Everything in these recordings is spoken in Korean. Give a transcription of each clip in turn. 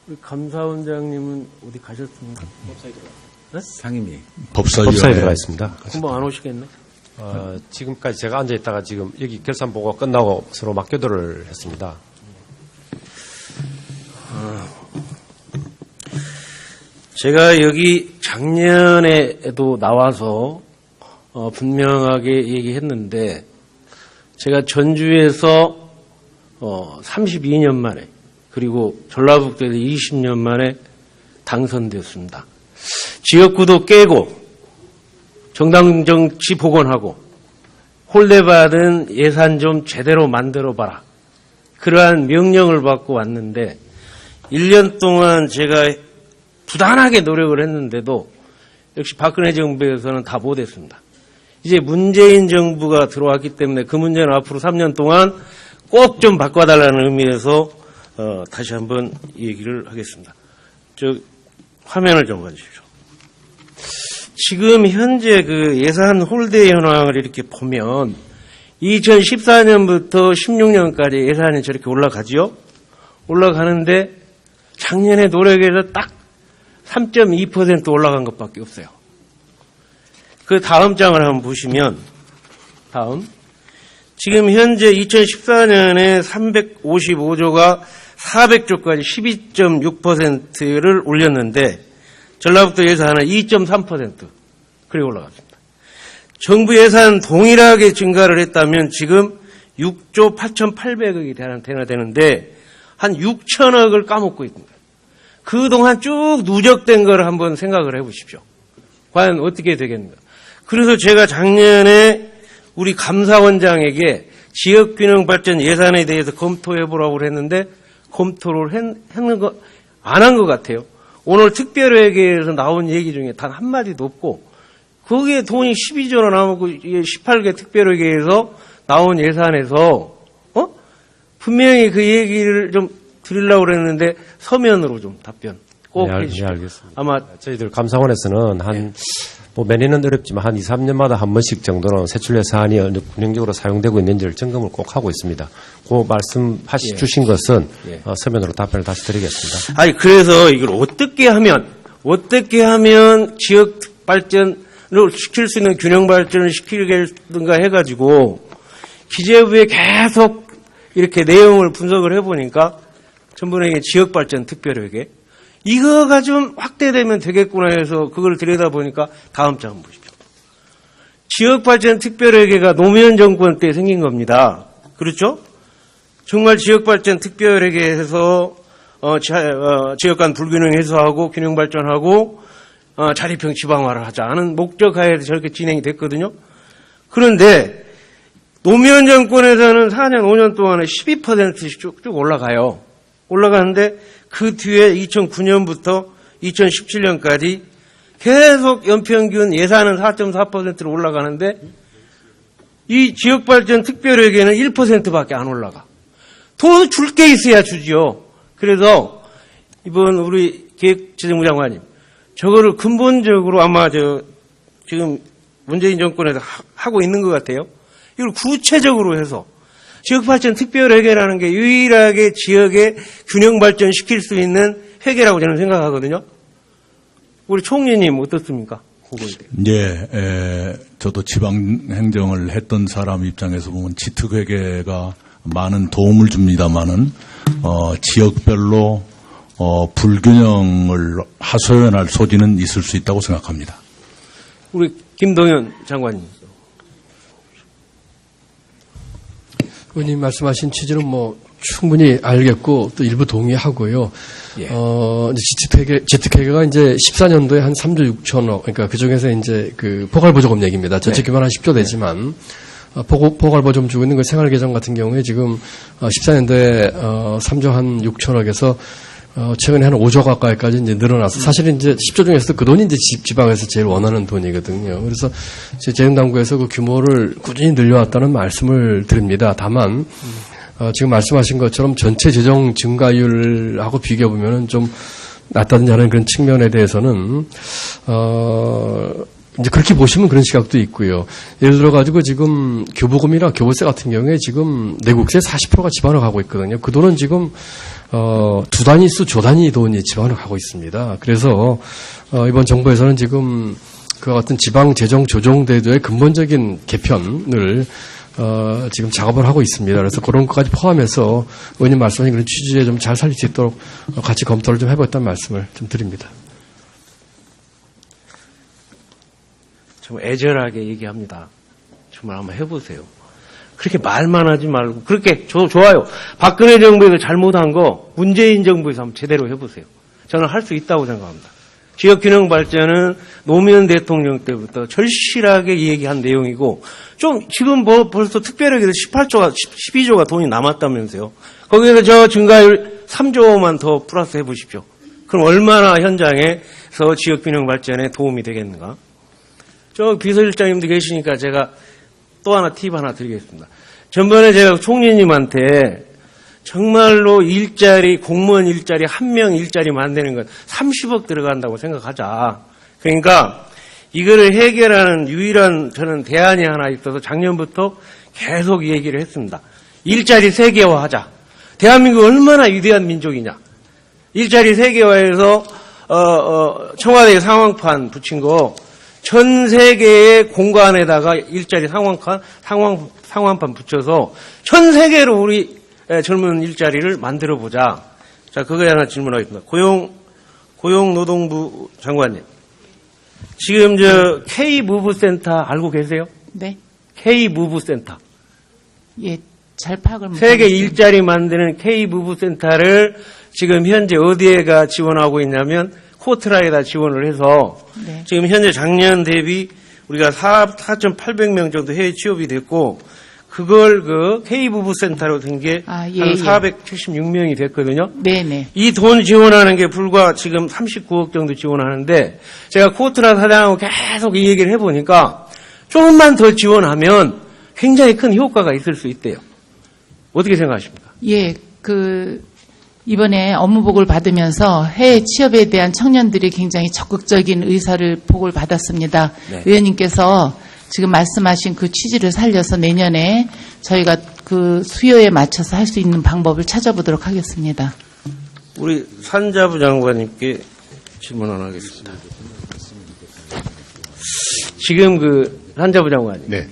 우리 감사원장님은 어디 가셨습니까? 법사에 들어가. 네? 상임위. 법사에 들어가 있습니다. 금방 안 오시겠네? 지금까지 제가 앉아 있다가 지금 여기 결산 보고가 끝나고 서로 맞교도를 했습니다. 제가 여기 작년에도 나와서 분명하게 얘기했는데 제가 전주에서 32년 만에 그리고 전라북도에서 20년 만에 당선되었습니다. 지역구도 깨고 정당 정치 복원하고 홀대받은 예산 좀 제대로 만들어봐라. 그러한 명령을 받고 왔는데 1년 동안 제가 부단하게 노력을 했는데도 역시 박근혜 정부에서는 다 못했습니다. 이제 문재인 정부가 들어왔기 때문에 그 문제는 앞으로 3년 동안 꼭 좀 바꿔달라는 의미에서 다시 한번 얘기를 하겠습니다. 화면을 좀 봐주십시오. 지금 현재 그 예산 홀대 현황을 이렇게 보면 2014년부터 16년까지 예산이 저렇게 올라가지요? 올라가는데 작년에 노력해서 딱 3.2% 올라간 것밖에 없어요. 그 다음 장을 한번 보시면 다음 지금 현재 2014년에 355조가 400조까지 12.6%를 올렸는데 전라북도 예산은 2.3% 그렇게 올라갔습니다. 정부 예산 동일하게 증가를 했다면 지금 6조 8,800억이 되는데 한 6천억을 까먹고 있습니다. 그동안 쭉 누적된 걸 한번 생각을 해보십시오. 과연 어떻게 되겠는가. 그래서 제가 작년에 우리 감사원장에게 지역균형발전 예산에 대해서 검토해보라고 했는데 검토를 안 한 것 같아요. 오늘 특별회계에서 나온 얘기 중에 단 한마디도 없고 거기에 돈이 12조나 나오고 18개 특별회계에서 나온 예산에서 분명히 그 얘기를 좀 드리려고 그랬는데 서면으로 좀 답변 꼭 해주십시오. 네, 알겠습니다. 아마 저희들 감사원에서는 매년은 어렵지만 한 2, 3년마다 한 번씩 정도는 세출 예산이 어느 균형적으로 사용되고 있는지를 점검을 꼭 하고 있습니다. 그 주신 것은 서면으로 답변을 다시 드리겠습니다. 아니 그래서 이걸 어떻게 하면 지역 발전을 시킬 수 있는 균형 발전을 시키겠는가 해가지고 기재부에 계속 이렇게 내용을 분석을 해보니까 전번에 지역 발전 특별회계 이거가 좀 확대되면 되겠구나 해서 그걸 들여다보니까 다음 장 한번 보십시오. 지역발전 특별회계가 노무현 정권 때 생긴 겁니다. 그렇죠? 정말 지역발전 특별회계에서 지역 간 불균형 해소하고 균형 발전하고 자립형 지방화를 하자는 목적하에 저렇게 진행이 됐거든요. 그런데 노무현 정권에서는 4년, 5년 동안에 12%씩 쭉 올라가요. 올라가는데 그 뒤에 2009년부터 2017년까지 계속 연평균 예산은 4.4%로 올라가는데 이 지역발전 특별회계는 1%밖에 안 올라가. 돈 줄 게 있어야 주지요. 그래서 이번 우리 기획재정부 장관님 저거를 근본적으로 아마 지금 문재인 정권에서 하고 있는 것 같아요. 이걸 구체적으로 해서 지역발전 특별회계라는 게 유일하게 지역의 균형 발전시킬 수 있는 회계라고 저는 생각하거든요. 우리 총리님 어떻습니까? 예, 저도 지방행정을 했던 사람 입장에서 보면 지특회계가 많은 도움을 줍니다만은 지역별로 불균형을 하소연할 소지는 있을 수 있다고 생각합니다. 우리 김동연 장관님. 의원님 말씀하신 취지는 충분히 알겠고 또 일부 동의하고요. 예. 지특회계가 이제 14년도에 한 3조 6천억, 그러니까 그 중에서 이제 그 포괄보조금 얘기입니다. 전체 규모는 한 10조 되지만 포괄보조금 주고 있는 그 생활계정 같은 경우에 지금 14년도에 3조 한 6천억에서 최근에 한 5조 가까이까지 이제 늘어나서 사실은 이제 10조 중에서도 그 돈이 이제 지방에서 제일 원하는 돈이거든요. 그래서 재정당국에서 그 규모를 꾸준히 늘려왔다는 말씀을 드립니다. 다만 지금 말씀하신 것처럼 전체 재정 증가율하고 비교해 보면은 좀 낮다든지 하는 그런 측면에 대해서는 이제 그렇게 보시면 그런 시각도 있고요. 예를 들어 가지고 지금 교부금이나 교부세 같은 경우에 지금 내국세 40%가 지방으로 가고 있거든요. 그 돈은 지금 두 단위수 조 단위 돈이 지방으로 가고 있습니다. 그래서 이번 정부에서는 지금 그와 같은 지방 재정 조정 제도의 근본적인 개편을 지금 작업을 하고 있습니다. 그래서 그런 것까지 포함해서 의원님 말씀하신 그런 취지에 좀 잘 살릴 수 있도록 같이 검토를 좀 해보겠다는 말씀을 좀 드립니다. 좀 애절하게 얘기합니다. 정말 한번 해보세요. 그렇게 말만 하지 말고 그렇게 좋아요. 박근혜 정부에서 잘못한 거 문재인 정부에서 한번 제대로 해보세요. 저는 할 수 있다고 생각합니다. 지역균형 발전은 노무현 대통령 때부터 절실하게 얘기한 내용이고 좀 지금 벌써 특별하게도 12조가 돈이 남았다면서요. 거기에서 저 증가율 3조만 더 플러스 해보십시오. 그럼 얼마나 현장에서 지역균형 발전에 도움이 되겠는가? 저 비서실장님도 계시니까 제가 또 하나 팁 하나 드리겠습니다. 전번에 제가 총리님한테 정말로 일자리, 공무원 일자리, 한 명 일자리 만드는 건 30억 들어간다고 생각하자. 그러니까 이거를 해결하는 유일한 저는 대안이 하나 있어서 작년부터 계속 얘기를 했습니다. 일자리 세계화하자. 대한민국 얼마나 위대한 민족이냐. 일자리 세계화해서 청와대에 상황판 붙인 거 전 세계의 공간에다가 일자리 상황판 붙여서 전 세계로 우리 젊은 일자리를 만들어 보자. 자, 그거에 하나 질문하겠습니다. 고용노동부 장관님. 지금 저 K-무브센터 알고 계세요? 네. K-무브센터. 예, 잘 파악을 못 세계 하겠습니다. 일자리 만드는 K-무브센터를 지금 현재 어디에가 지원하고 있냐면 코트라에다 지원을 해서 네. 지금 현재 작년 대비 우리가 4,800명 정도 해외 취업이 됐고 그걸 그 K부부센터로 된 게 한 예, 예. 476명이 됐거든요. 네네. 이 돈 지원하는 게 불과 지금 39억 정도 지원하는데 제가 코트라 사장하고 계속 이 얘기를 해보니까 조금만 더 지원하면 굉장히 큰 효과가 있을 수 있대요. 어떻게 생각하십니까? 예, 이번에 업무보고를 받으면서 해외 취업에 대한 청년들이 굉장히 적극적인 의사를 보고를 받았습니다. 네. 의원님께서 지금 말씀하신 그 취지를 살려서 내년에 저희가 그 수요에 맞춰서 할 수 있는 방법을 찾아보도록 하겠습니다. 우리 산자부 장관님께 질문 하나 하겠습니다. 지금 산자부 장관님. 네.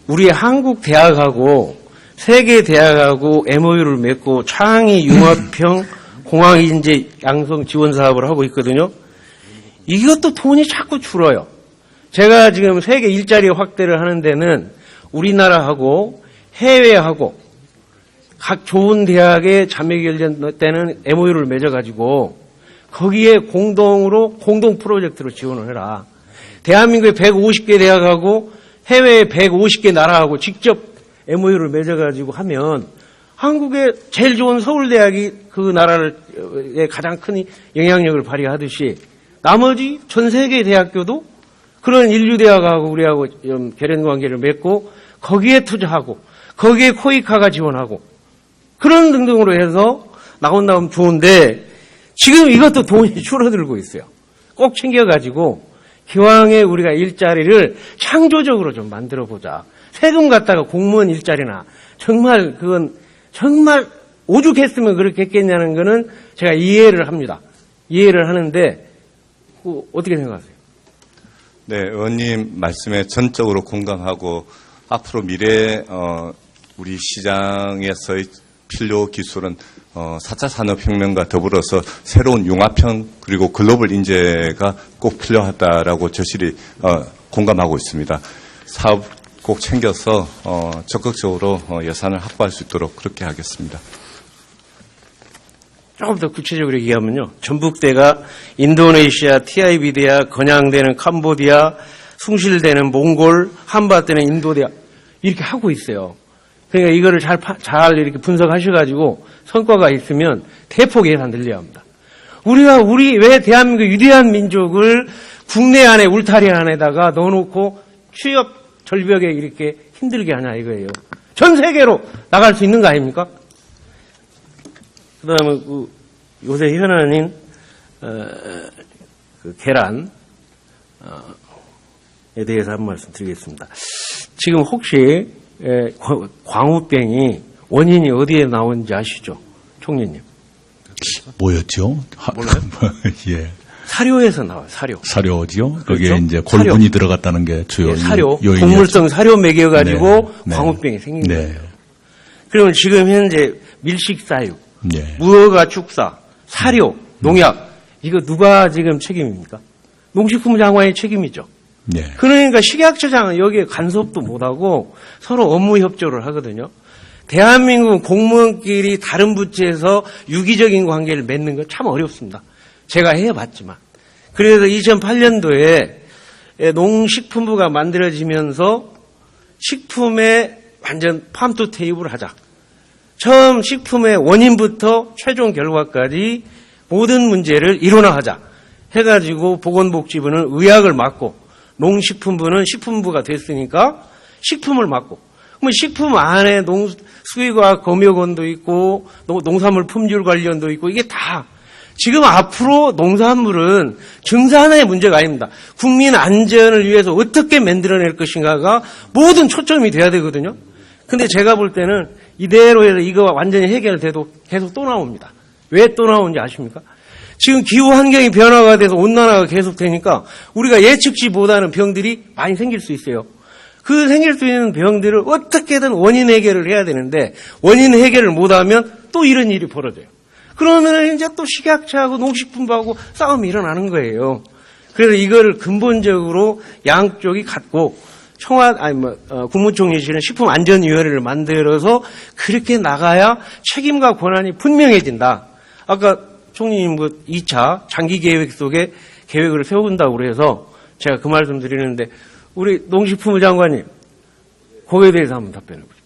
우리 한국 대학하고 세계 대학하고 MOU를 맺고 창의 융합형 공학인재 양성 지원 사업을 하고 있거든요. 이것도 돈이 자꾸 줄어요. 제가 지금 세계 일자리 확대를 하는 데는 우리나라하고 해외하고 각 좋은 대학의 자매 결전 때는 MOU를 맺어가지고 거기에 공동 프로젝트로 지원을 해라. 대한민국의 150개 대학하고 해외의 150개 나라하고 직접 MOU를 맺어가지고 하면 한국의 제일 좋은 서울대학이 그 나라의 가장 큰 영향력을 발휘하듯이 나머지 전 세계 대학교도 그런 인류대학하고 우리하고 결연 관계를 맺고 거기에 투자하고 거기에 코이카가 지원하고 그런 등등으로 해서 나온다면 좋은데 지금 이것도 돈이 줄어들고 있어요. 꼭 챙겨가지고 기왕에 우리가 일자리를 창조적으로 좀 만들어보자. 세금 갖다가 공무원 일자리나 정말 그건 정말 오죽했으면 그렇게 했겠냐는 거는 제가 이해를 합니다. 이해를 하는데 어떻게 생각하세요? 네, 의원님 말씀에 전적으로 공감하고 앞으로 미래 우리 시장에서의 필요 기술은 4차 산업혁명과 더불어서 새로운 융합형 그리고 글로벌 인재가 꼭 필요하다라고 저실히 공감하고 있습니다. 사업 꼭 챙겨서 적극적으로 예산을 확보할 수 있도록 그렇게 하겠습니다. 조금 더 구체적으로 얘기하면요. 전북대가 인도네시아, TIB대야, 건양대는 캄보디아, 숭실대는 몽골, 한밭대는 인도대야 이렇게 하고 있어요. 그러니까 이거를 잘 이렇게 분석하셔가지고 성과가 있으면 대폭 예산 늘려야 합니다. 우리 왜 대한민국 위대한 민족을 국내 안에 울타리 안에다가 넣어놓고 취업 절벽에 이렇게 힘들게 하냐 이거예요. 전 세계로 나갈 수 있는 거 아닙니까? 그 다음에 요새 현안인 계란에 대해서 한 말씀 드리겠습니다. 지금 혹시 광우병이 원인이 어디에 나오는지 아시죠? 총리님. 뭐였죠? 예. 사료에서 나와요. 사료. 사료지요. 거기에 그렇죠? 이제 골분이 들어갔다는 게 주요 예, 사료. 요인이었죠. 동물성 사료 먹여가지고 네, 네. 광우병이 생긴 네. 거예요. 그러면 지금 현재 밀식사육, 예. 무허가 축사, 사료, 농약 이거 누가 지금 책임입니까? 농식품부 장관의 책임이죠. 예. 그러니까 식약처장은 여기에 간섭도 못하고 서로 업무 협조를 하거든요. 대한민국 공무원끼리 다른 부처에서 유기적인 관계를 맺는 건 참 어렵습니다. 제가 해봤지만. 그래서 2008년도에 농식품부가 만들어지면서 식품에 완전 팜투 테이블을 하자. 처음 식품의 원인부터 최종 결과까지 모든 문제를 일원화하자 해가지고 보건복지부는 의약을 맡고 농식품부는 식품부가 됐으니까 식품을 맡고 그러면 식품 안에 수의과학 검역원도 있고 농산물 품질 관련도 있고 이게 다 지금 앞으로 농산물은 증산의 문제가 아닙니다. 국민 안전을 위해서 어떻게 만들어낼 것인가가 모든 초점이 돼야 되거든요. 근데 제가 볼 때는 이대로 해서 이거 완전히 해결돼도 계속 또 나옵니다. 왜 또 나오는지 아십니까? 지금 기후 환경이 변화가 돼서 온난화가 계속 되니까 우리가 예측치 못하는 병들이 많이 생길 수 있어요. 그 생길 수 있는 병들을 어떻게든 원인 해결을 해야 되는데 원인 해결을 못하면 또 이런 일이 벌어져요. 그러면 이제 또 식약처하고 농식품부하고 싸움이 일어나는 거예요. 그래서 이거를 근본적으로 양쪽이 갖고 국무총리실은 식품안전위원회를 만들어서 그렇게 나가야 책임과 권한이 분명해진다. 아까 총리님 2차 장기 계획 속에 계획을 세운다고 그래서 제가 그 말씀 드리는데 우리 농식품부 장관님 거기에 대해서 한번 답변해 보십시오.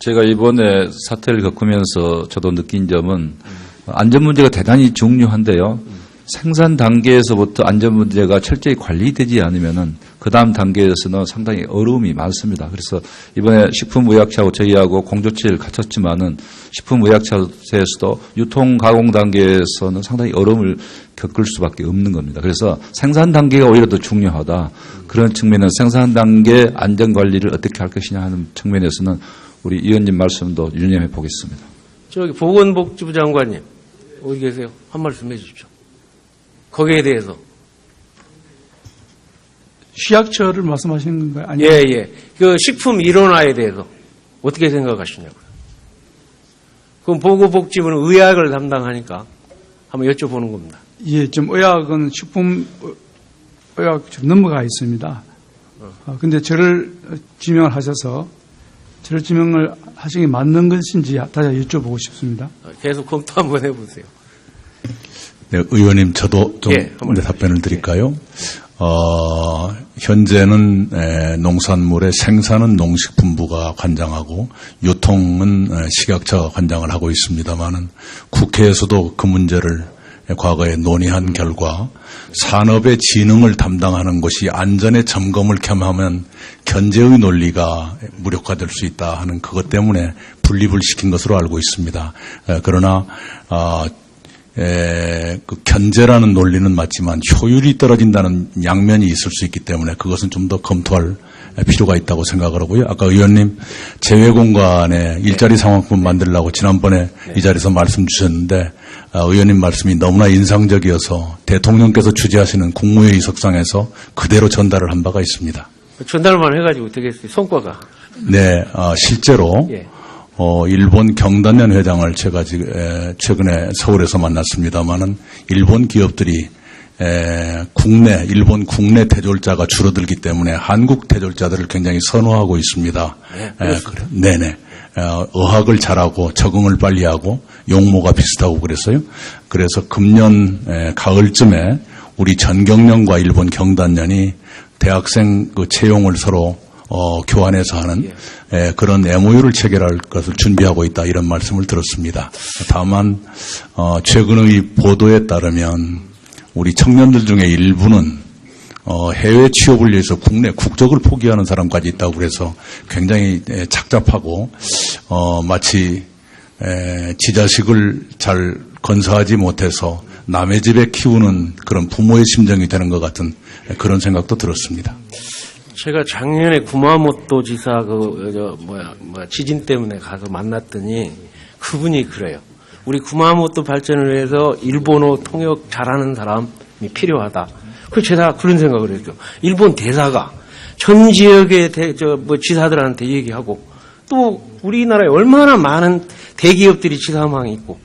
제가 이번에 사태를 겪으면서 저도 느낀 점은 안전 문제가 대단히 중요한데요. 생산 단계에서부터 안전 문제가 철저히 관리되지 않으면은 그 다음 단계에서는 상당히 어려움이 많습니다. 그래서 이번에 식품의약처하고 저희하고 공조치를 갖췄지만은 식품의약처에서도 유통 가공 단계에서는 상당히 어려움을 겪을 수밖에 없는 겁니다. 그래서 생산 단계가 오히려 더 중요하다. 그런 측면은 생산 단계 안전 관리를 어떻게 할 것이냐 하는 측면에서는 우리 의원님 말씀도 유념해 보겠습니다. 저기 보건복지부 장관님 어디 계세요? 한 말씀 해주십시오. 거기에 대해서. 식약처를 말씀하시는 건가요? 아니면 예. 그 식품 일원화에 대해서 어떻게 생각하시냐고요. 그럼 보건복지부는 의약을 담당하니까 한번 여쭤보는 겁니다. 예, 좀 의학은 식품 의학 좀 넘어가 있습니다. 근데 저를 지명을 하셔서 저를 지명을 하신 게 맞는 것인지 다시 여쭤보고 싶습니다. 계속 검토 한번 해보세요. 네, 의원님 저도 좀 예, 한번 답변을 드릴까요? 현재는 농산물의 생산은 농식품부가 관장하고 유통은 식약처가 관장을 하고 있습니다만은 국회에서도 그 문제를 과거에 논의한 결과 산업의 진흥을 담당하는 것이 안전의 점검을 겸하면 견제의 논리가 무력화될 수 있다 하는 그것 때문에 분립을 시킨 것으로 알고 있습니다. 그러나 그 견제라는 논리는 맞지만 효율이 떨어진다는 양면이 있을 수 있기 때문에 그것은 좀 더 검토할 필요가 있다고 생각을 하고요. 아까 의원님 재외공간에 일자리 상황품 만들려고 지난번에 이 자리에서 말씀 주셨는데 의원님 말씀이 너무나 인상적이어서 대통령께서 주재하시는 국무회의 석상에서 그대로 전달을 한 바가 있습니다. 전달만 해가지고 되겠어요. 성과가. 네, 실제로 예. 일본 경단련 회장을 제가 최근에 서울에서 만났습니다만은 일본 기업들이 일본 국내 대졸자가 줄어들기 때문에 한국 대졸자들을 굉장히 선호하고 있습니다. 네네. 어학을 잘하고 적응을 빨리 하고 용모가 비슷하고 그랬어요. 그래서 금년 가을쯤에 우리 전경련과 일본 경단련이 대학생 그 채용을 서로 교환해서 하는 그런 MOU를 체결할 것을 준비하고 있다 이런 말씀을 들었습니다. 다만 최근의 보도에 따르면 우리 청년들 중에 일부는 해외 취업을 위해서 국내 국적을 포기하는 사람까지 있다고 그래서 굉장히 착잡하고 마치 지자식을 잘 건사하지 못해서 남의 집에 키우는 그런 부모의 심정이 되는 것 같은 그런 생각도 들었습니다. 제가 작년에 구마모토 지사 지진 때문에 가서 만났더니 그분이 그래요. 우리 구마모토 발전을 위해서 일본어 통역 잘하는 사람이 필요하다. 그래서 제가 그런 생각을 했죠. 일본 대사가 전 지역의 지사들한테 얘기하고 또 우리나라에 얼마나 많은 대기업들이 지사망이 있고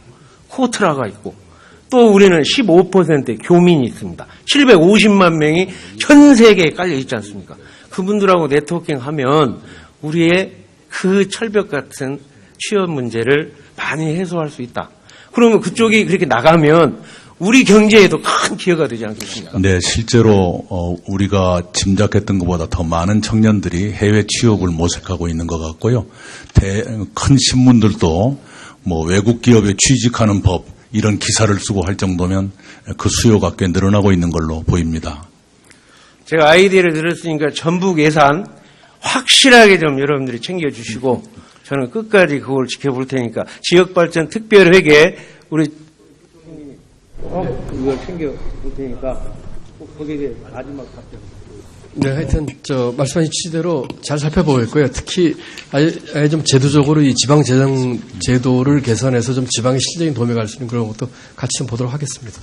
코트라가 있고 또 우리는 15%의 교민이 있습니다. 750만 명이 전 세계에 깔려 있지 않습니까? 그분들하고 네트워킹하면 우리의 그 철벽 같은 취업 문제를 많이 해소할 수 있다. 그러면 그쪽이 그렇게 나가면 우리 경제에도 큰 기여가 되지 않겠습니까? 네, 실제로 우리가 짐작했던 것보다 더 많은 청년들이 해외 취업을 모색하고 있는 것 같고요. 큰 신문들도 뭐 외국 기업에 취직하는 법 이런 기사를 쓰고 할 정도면 그 수요가 꽤 늘어나고 있는 걸로 보입니다. 제가 아이디어를 들었으니까 전북 예산 확실하게 좀 여러분들이 챙겨주시고 저는 끝까지 그걸 지켜볼 테니까 지역발전 특별회계 우리 이걸 챙겨볼 테니까 거기에 대해 마지막 답변. 네, 하여튼 말씀하신 취지대로 잘 살펴보겠고요. 특히 아예 좀 제도적으로 이 지방 재정 제도를 개선해서 좀 지방의 실질적인 도움이 갈 수 있는 그런 것도 같이 좀 보도록 하겠습니다.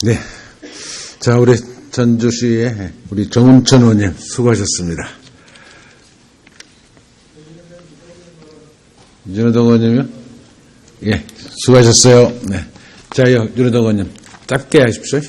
네. 자, 우리 전주시의 우리 정운천 의원님 수고하셨습니다. 윤호동 의원님요? 예, 수고하셨어요. 네. 자, 윤호동 의원님 짧게 하십시오.